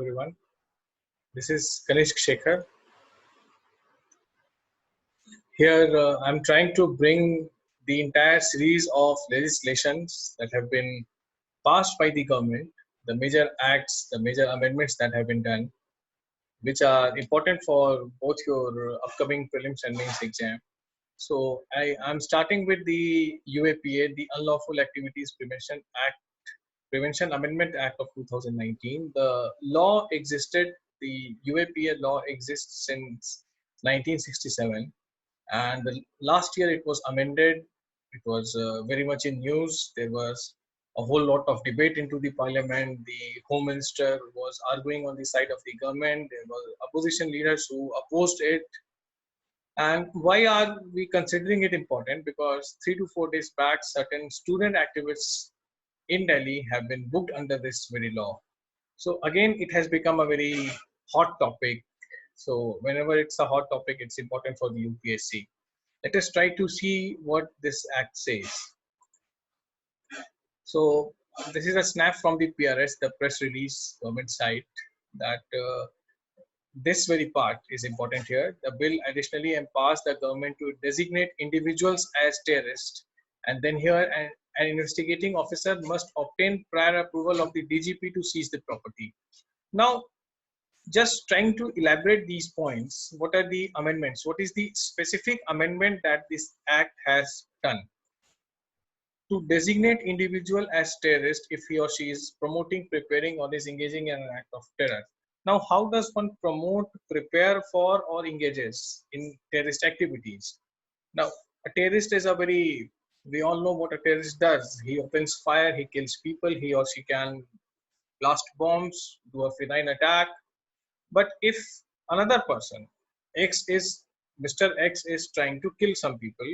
everyone. This is Kanishk Shekhar. Here, I'm trying to bring the entire series of legislations that have been passed by the government, the major acts, the major amendments that have been done, which are important for both your upcoming prelims and mains exam. So, I'm starting with the UAPA, the Unlawful Activities Prevention Amendment Act of 2019. The law existed, the UAPA law exists since 1967, and last year it was amended. It was very much in news. There was a whole lot of debate into the parliament. The home minister was arguing on the side of the government. There were opposition leaders who opposed it. And why are we considering it important? Because 3 to 4 days back, certain student activists in Delhi have been booked under this very law. So again, it has become a very hot topic. So whenever it's a hot topic, it's important for the UPSC. Let us try to see what this act says. So this is a snap from the PRS, the press release government site, that this very part is important here. The bill additionally empowers the government to designate individuals as terrorists, and then here an investigating officer must obtain prior approval of the DGP to seize the property. Now, just trying to elaborate these points, what are the amendments? What is the specific amendment that this act has done? To designate individual as terrorist if he or she is promoting, preparing, or is engaging in an act of terror. Now, how does one promote, prepare for, or engages in terrorist activities? Now, a terrorist is we all know what a terrorist does. He opens fire, he kills people, he or she can blast bombs, do a feline attack. But if another person, Mr. X is trying to kill some people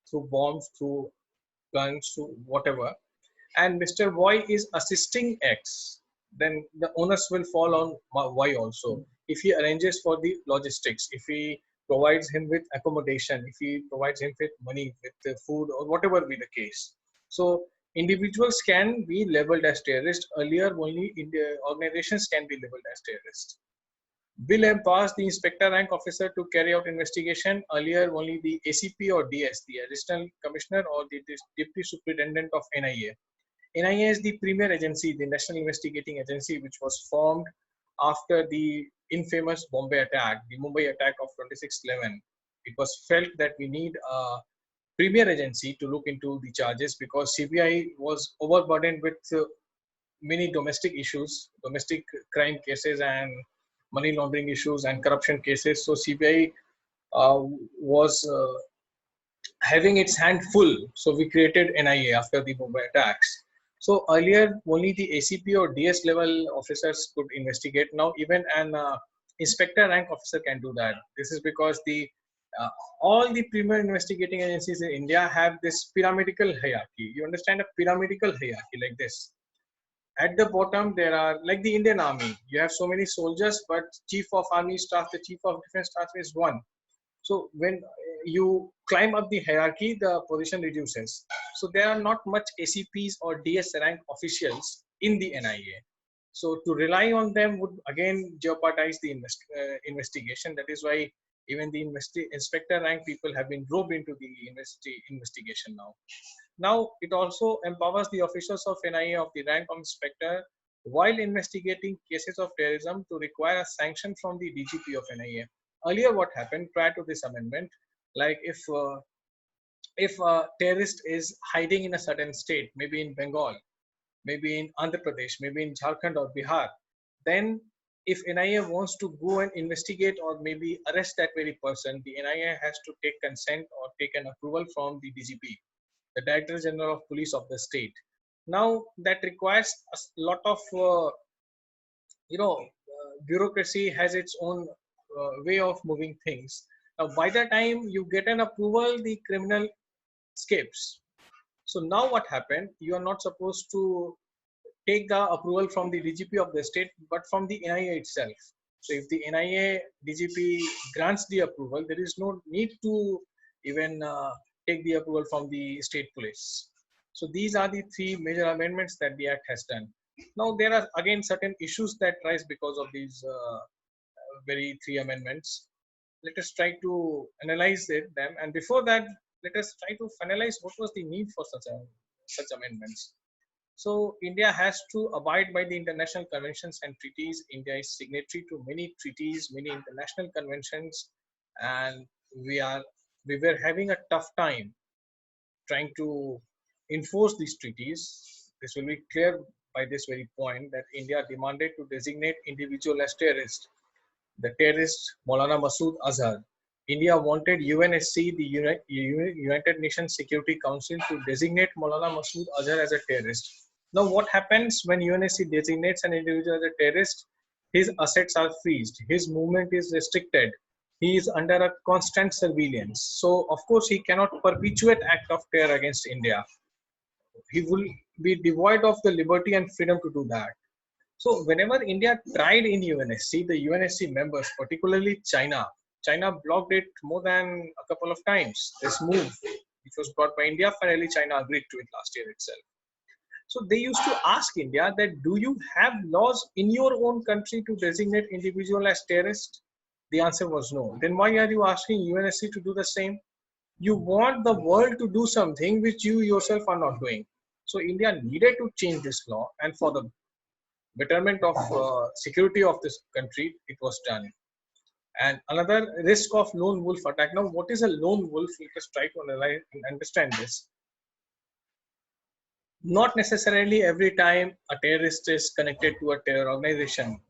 through bombs, through guns, through whatever, and Mr. Y is assisting X, then the onus will fall on Y also. If he arranges for the logistics, if he provides him with accommodation, if he provides him with money, with food, or whatever be the case. So individuals can be labeled as terrorists. Earlier, only organizations can be labeled as terrorists. Bill empowers the inspector rank officer to carry out investigation. Earlier, only the ACP or DS, the Additional Commissioner or the Deputy Superintendent of NIA. NIA is the premier agency, the National Investigating Agency, which was formed after the infamous Bombay attack, the Mumbai attack of 26/11. It was felt that we need a premier agency to look into the charges because CBI was overburdened with many domestic issues, domestic crime cases and money laundering issues and corruption cases. So CBI was having its hand full. So we created NIA after the Mumbai attacks. So earlier, only the ACP or DS level officers could investigate. Now even an inspector rank officer can do that. This is because all the premier investigating agencies in India have this pyramidal hierarchy. You understand a pyramidal hierarchy like this. At the bottom, there are like the Indian Army. You have so many soldiers, but Chief of Army Staff, the Chief of Defense Staff is one. So when you climb up the hierarchy, the position reduces. So there are not much ACPs or DS rank officials in the NIA. So to rely on them would again jeopardize the investigation. That is why even the inspector rank people have been roped into the investigation now. Now, it also empowers the officers of NIA of the rank of inspector while investigating cases of terrorism to require a sanction from the DGP of NIA. Earlier, what happened prior to this amendment, like if a terrorist is hiding in a certain state, maybe in Bengal, maybe in Andhra Pradesh, maybe in Jharkhand or Bihar, then if NIA wants to go and investigate or maybe arrest that very person, the NIA has to take consent or take an approval from the DGP, the Director General of Police of the state. Now that requires a lot of, bureaucracy has its own way of moving things. Now, by the time you get an approval, the criminal escapes. So now what happened? You are not supposed to take the approval from the DGP of the state, but from the NIA itself. So if the NIA DGP grants the approval, there is no need to even take the approval from the state police. So these are the three major amendments that the Act has done. Now there are again certain issues that rise because of these very three amendments. Let us try to analyze them, and before that, let us try to finalize what was the need for such amendments. So India has to abide by the international conventions and treaties. India is signatory to many treaties, many international conventions, and we are we were having a tough time trying to enforce these treaties. This will be clear by this very point that India demanded to designate individual as terrorist. The terrorist Maulana Masood Azhar. India wanted UNSC, the United Nations Security Council, to designate Maulana Masood Azhar as a terrorist. Now, what happens when UNSC designates an individual as a terrorist? His assets are freezed, his movement is restricted, he is under a constant surveillance. So, of course, he cannot perpetuate act of terror against India. He will be devoid of the liberty and freedom to do that. So whenever India tried in UNSC, the UNSC members, particularly China blocked it more than a couple of times. This move, which was brought by India, finally China agreed to it last year itself. So they used to ask India that, do you have laws in your own country to designate individual as terrorist? The answer was no. Then why are you asking UNSC to do the same? You want the world to do something which you yourself are not doing. So India needed to change this law, and for the betterment of security of this country, it was done. And another risk of lone wolf attack. Now, what is a lone wolf? Let us try to analyze and understand this. Not necessarily every time a terrorist is connected to a terror organization.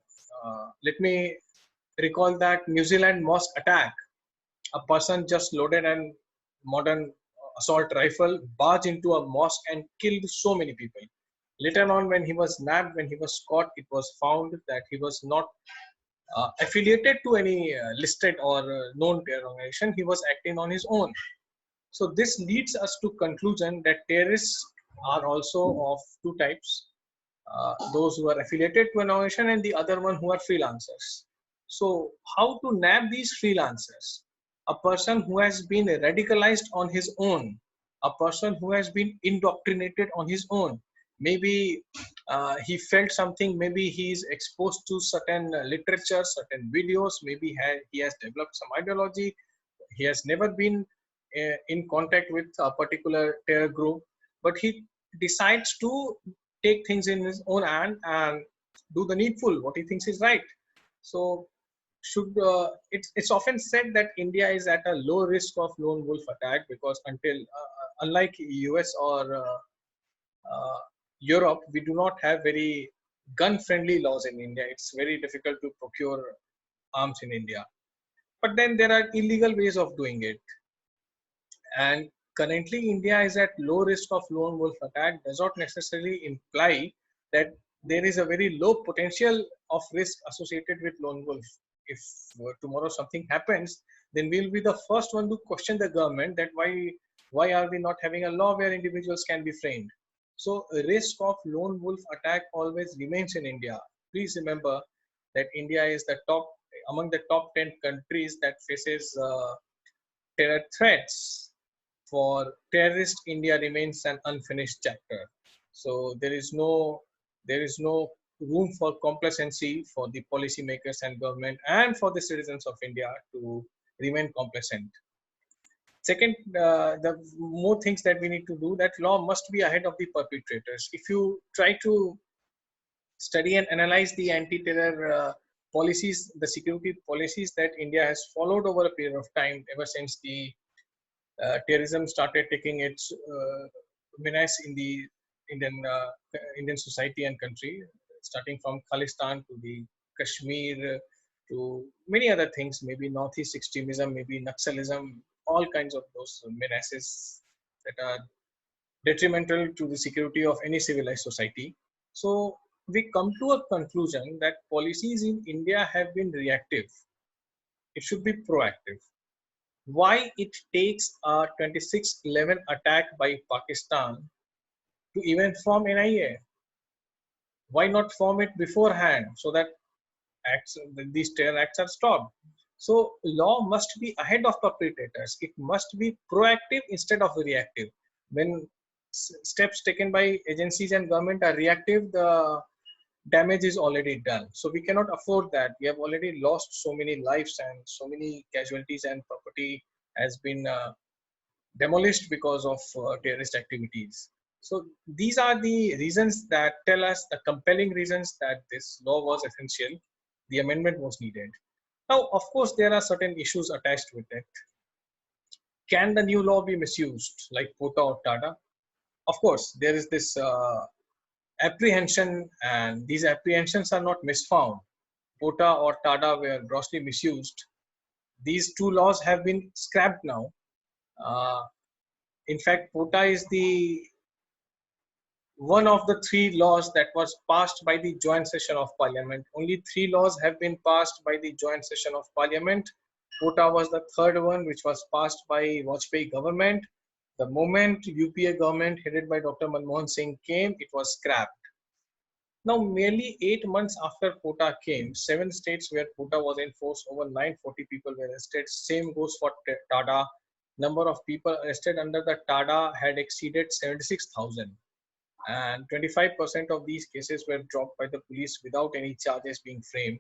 Let me recall that New Zealand mosque attack. A person just loaded a modern assault rifle, barged into a mosque and killed so many people. Later on, when he was nabbed, when he was caught, it was found that he was not affiliated to any listed or known terror organization. He was acting on his own. So this leads us to conclusion that terrorists are also of two types: those who are affiliated to an organization and the other one who are freelancers. So how to nab these freelancers? A person who has been radicalized on his own, a person who has been indoctrinated on his own. Maybe he felt something, maybe he is exposed to certain literature, certain videos, maybe he has developed some ideology, he has never been in contact with a particular terror group, but he decides to take things in his own hand and do the needful, what he thinks is right. So it's often said that India is at a low risk of lone wolf attack because unlike US or Europe, we do not have very gun-friendly laws in India. It's very difficult to procure arms in India. But then there are illegal ways of doing it. And currently, India is at low risk of lone wolf attack does not necessarily imply that there is a very low potential of risk associated with lone wolf. If tomorrow something happens, then we'll be the first one to question the government that why are we not having a law where individuals can be framed. So risk of lone wolf attack always remains in India. Please remember that India is among the top 10 countries that faces terror threats. For terrorist, India remains an unfinished chapter. So there is no room for complacency for the policymakers and government and for the citizens of India to remain complacent. Second, the more things that we need to do, that law must be ahead of the perpetrators. If you try to study and analyze the anti-terror policies, the security policies that India has followed over a period of time, ever since the terrorism started taking its menace in the Indian society and country, starting from Khalistan to the Kashmir to many other things, maybe Northeast extremism, maybe Naxalism, all kinds of those menaces that are detrimental to the security of any civilized society. So we come to a conclusion that policies in India have been reactive. It should be proactive. Why it takes a 26/11 attack by Pakistan to even form NIA? Why not form it beforehand so that these terror acts are stopped? So law must be ahead of perpetrators. It must be proactive instead of reactive. When steps taken by agencies and government are reactive, the damage is already done. So we cannot afford that. We have already lost so many lives and so many casualties, and property has been demolished because of terrorist activities. So these are the reasons that tell us, the compelling reasons that this law was essential. The amendment was needed. Now, of course, there are certain issues attached with it. Can the new law be misused, like POTA or TADA? Of course, there is this apprehension, and these apprehensions are not misfound. POTA or TADA were grossly misused. These two laws have been scrapped now. In fact, POTA is the one of the three laws that was passed by the joint session of parliament. Only three laws have been passed by the joint session of parliament. POTA was the third one, which was passed by Vajpayee government. The moment UPA government headed by Dr. Manmohan Singh came, it was scrapped. Now, merely 8 months after POTA came, 7 states where POTA was in force, over 940 people were arrested. Same goes for TADA. Number of people arrested under the TADA had exceeded 76,000. And 25% of these cases were dropped by the police without any charges being framed.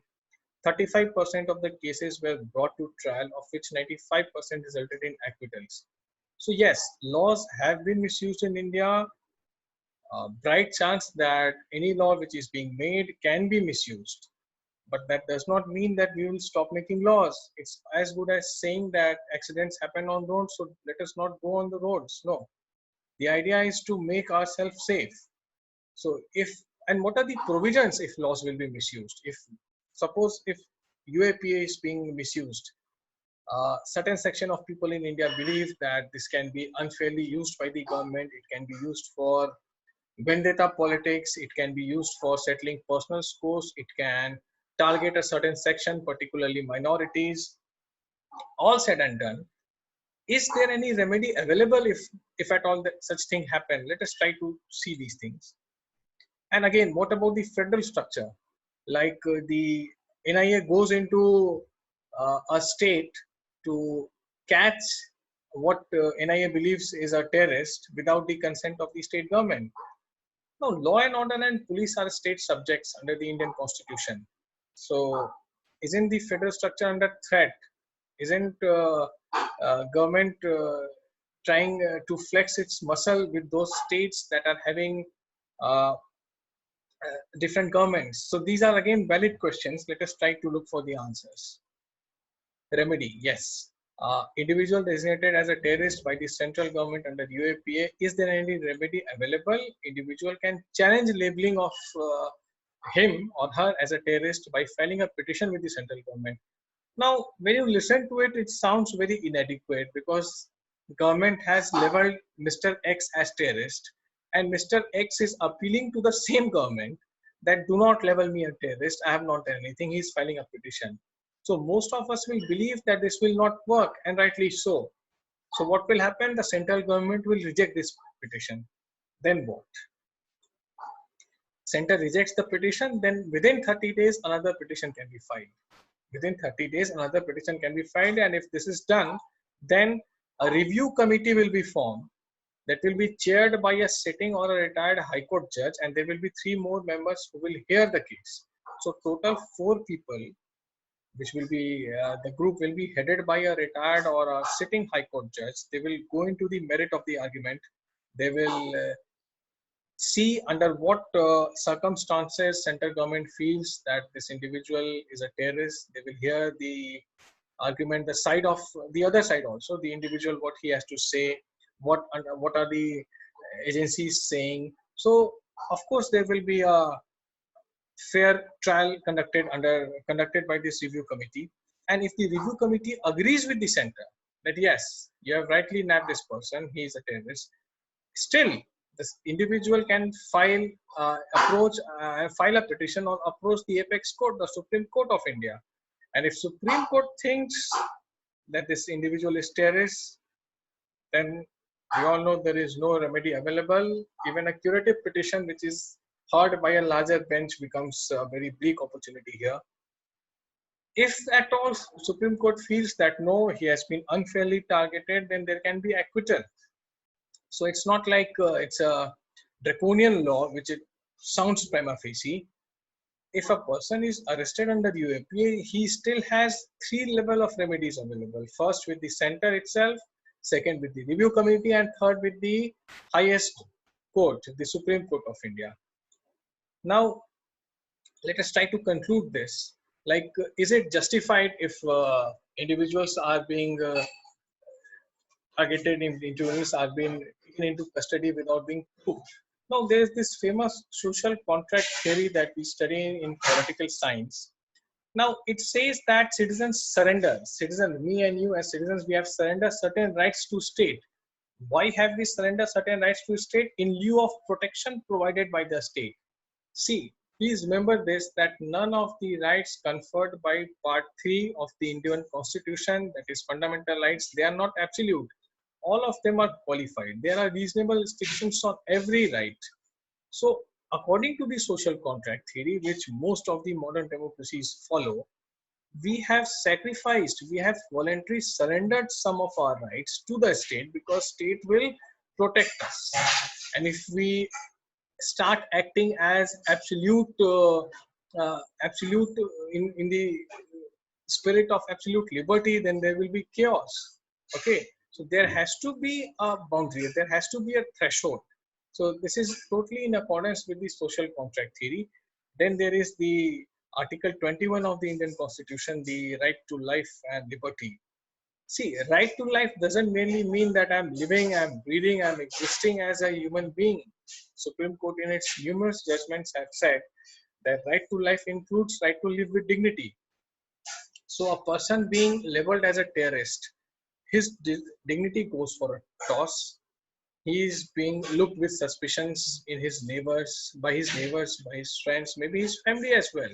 35% of the cases were brought to trial, of which 95% resulted in acquittals. So yes, laws have been misused in India. Bright chance that any law which is being made can be misused. But that does not mean that we will stop making laws. It's as good as saying that accidents happen on roads, so let us not go on the roads. No. The idea is to make ourselves safe. So and what are the provisions if laws will be misused? Suppose if UAPA is being misused, certain section of people in India believe that this can be unfairly used by the government. It can be used for vendetta politics. It can be used for settling personal scores. It can target a certain section, particularly minorities. All said and done, is there any remedy available if at all that such thing happen? Let us try to see these things. And again, what about the federal structure? Like the NIA goes into a state to catch what NIA believes is a terrorist without the consent of the state government. No, law and order and police are state subjects under the Indian Constitution. So, isn't the federal structure under threat? Isn't government trying to flex its muscle with those states that are having different governments? So these are again valid questions. Let us try to look for the answers. Remedy, yes. Individual designated as a terrorist by the central government under UAPA, is there any remedy available? Individual can challenge labeling of him or her as a terrorist by filing a petition with the central government. Now, when you listen to it, it sounds very inadequate because the government has labeled Mr. X as terrorist, and Mr. X is appealing to the same government that do not label me a terrorist. I have not done anything. He's filing a petition. So most of us will believe that this will not work, and rightly so. So what will happen? The central government will reject this petition. Then what? Center rejects the petition, then within 30 days, another petition can be filed. Within 30 days, another petition can be filed, and if this is done, then a review committee will be formed that will be chaired by a sitting or a retired High Court judge, and there will be 3 more members who will hear the case. So total 4 people, which will be, the group will be headed by a retired or a sitting High Court judge. They will go into the merit of the argument. They will see under what circumstances central government feels that this individual is a terrorist. They will hear the argument, the side of the other side also, the individual, what he has to say, what are the agencies saying. So of course there will be a fair trial conducted by this review committee. And if the review committee agrees with the center that yes, you have rightly nabbed this person, he is a terrorist, still this individual can file a petition or approach the apex court, the Supreme Court of India. And if Supreme Court thinks that this individual is terrorist, then we all know there is no remedy available. Even a curative petition, which is heard by a larger bench, becomes a very bleak opportunity here. If at all Supreme Court feels that no, he has been unfairly targeted, then there can be acquittal. So it's not like it's a draconian law, which it sounds prima facie. if a person is arrested under UAPA, he still has three level of remedies available. First with the center itself, second with the review committee, and third with the highest court, the Supreme Court of India. Now, let us try to conclude this. Like, is it justified if individuals are being targeted, individuals are being taken into custody without being proved? Now, there is this famous social contract theory that we study in political science. Now, it says that citizens surrender, me and you as citizens, we have surrendered certain rights to state. Why have we surrendered certain rights to state? In lieu of protection provided by the state. See, please remember this, that none of the rights conferred by Part 3 of the Indian Constitution, that is fundamental rights, they are not absolute. All of them are qualified. There are reasonable restrictions on every right. So, according to the social contract theory, which most of the modern democracies follow, we have sacrificed, we have voluntarily surrendered some of our rights to the state because state will protect us. And if we start acting as absolute in the spirit of absolute liberty, then there will be chaos. Okay, so there has to be a boundary, there has to be a threshold. So this is totally in accordance with the social contract theory. Then there is the Article 21 of the Indian Constitution, the right to life and liberty. See, right to life doesn't merely mean that I'm living, I'm breathing, I'm existing as a human being. Supreme Court in its numerous judgments have said that right to life includes right to live with dignity. So a person being labeled as a terrorist, his dignity goes for a toss. He is being looked with suspicions in his neighbors, by his friends, maybe his family as well.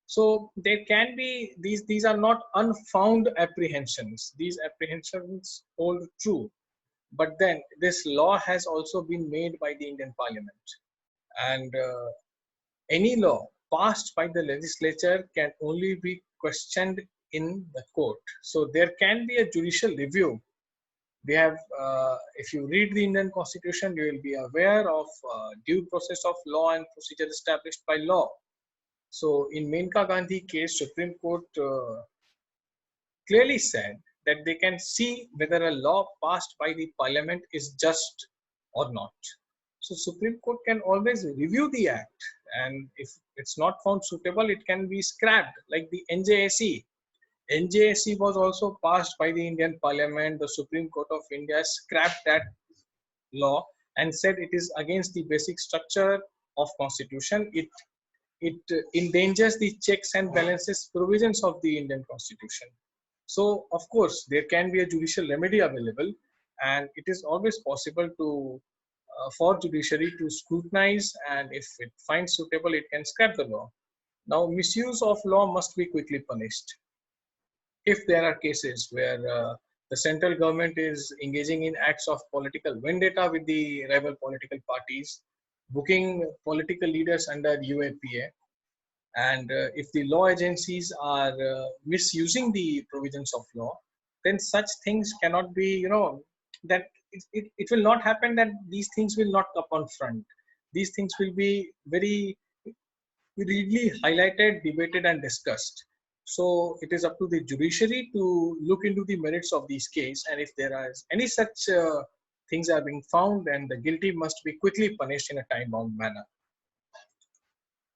So there can be these are not unfounded apprehensions. These apprehensions hold true. But then this law has also been made by the Indian Parliament. And any law passed by the legislature can only be questioned in the court. So there can be a judicial review. We have, if you read the Indian Constitution, you will be aware of due process of law and procedure established by law. So in Menka Gandhi case, Supreme Court clearly said that they can see whether a law passed by the parliament is just or not. So Supreme Court can always review the act, and if it's not found suitable, it can be scrapped, like the NJSE. NJSE was also passed by the Indian Parliament. The Supreme Court of India scrapped that law and said it is against the basic structure of Constitution. It endangers the checks and balances provisions of the Indian Constitution. So, of course, there can be a judicial remedy available, and it is always possible to for judiciary to scrutinize, and if it finds suitable, it can scrap the law. Now, misuse of law must be quickly punished. If there are cases where the central government is engaging in acts of political vendetta with the rival political parties, booking political leaders under UAPA, and if the law agencies are misusing the provisions of law, then such things cannot be, that it will not happen, that these things will not come on front. These things will be very readily highlighted, debated, and discussed. So it is up to the judiciary to look into the merits of these cases, and if there is any such things are being found, then the guilty must be quickly punished in a time-bound manner.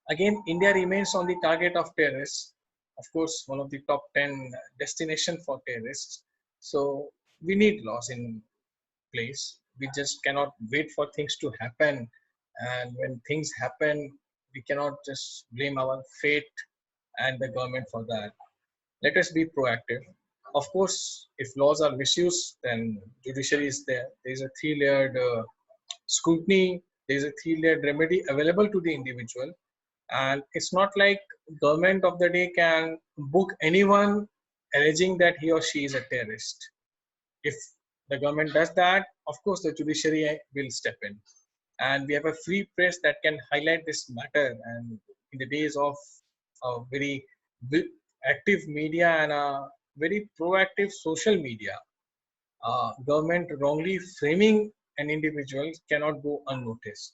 Again, India remains on the target of terrorists. Of course, one of the top 10 destination for terrorists. So we need laws in place. We just cannot wait for things to happen. And when things happen, we cannot just blame our fate and the government for that. Let us be proactive. Of course, if laws are misused, then judiciary is there. There is a three-layered scrutiny. There is a three-layered remedy available to the individual. And it's not like government of the day can book anyone alleging that he or she is a terrorist. If the government does that, of course the judiciary will step in. And we have a free press that can highlight this matter. And in the days of a very active media and a very proactive social media, government wrongly framing an individual cannot go unnoticed.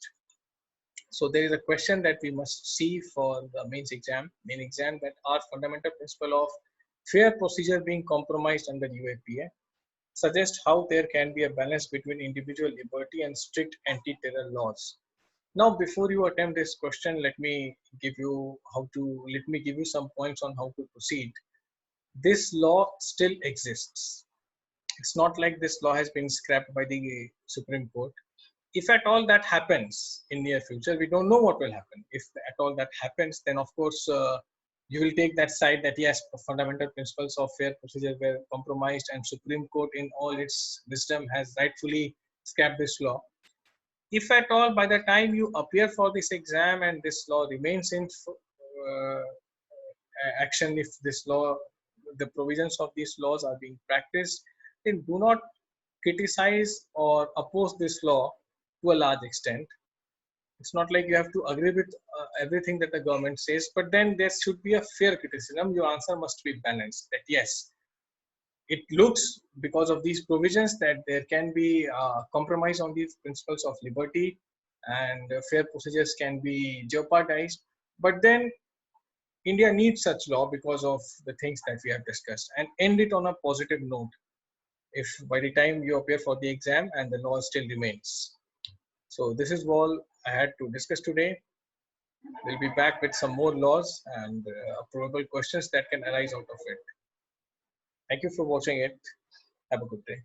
So there is a question that we must see for the main exam, that are fundamental principle of fair procedure being compromised under UAPA, suggest how there can be a balance between individual liberty and strict anti-terror laws. Now, before you attempt this question, let me give you some points on how to proceed. This law still exists. It's not like this law has been scrapped by the Supreme Court. If at all that happens in near future, we don't know what will happen. If at all that happens, then of course you will take that side that yes, fundamental principles of fair procedure were compromised, and Supreme Court in all its wisdom has rightfully scrapped this law. If at all by the time you appear for this exam and this law remains in action, if this law, the provisions of these laws are being practiced, then do not criticize or oppose this law to a large extent. It's not like you have to agree with everything that the government says, but then there should be a fair criticism. Your answer must be balanced, that yes, it looks because of these provisions that there can be compromise on these principles of liberty, and fair procedures can be jeopardized. But then India needs such law because of the things that we have discussed, and end it on a positive note if by the time you appear for the exam and the law still remains. So this is all I had to discuss today. We'll be back with some more laws and probable questions that can arise out of it. Thank you for watching it. Have a good day.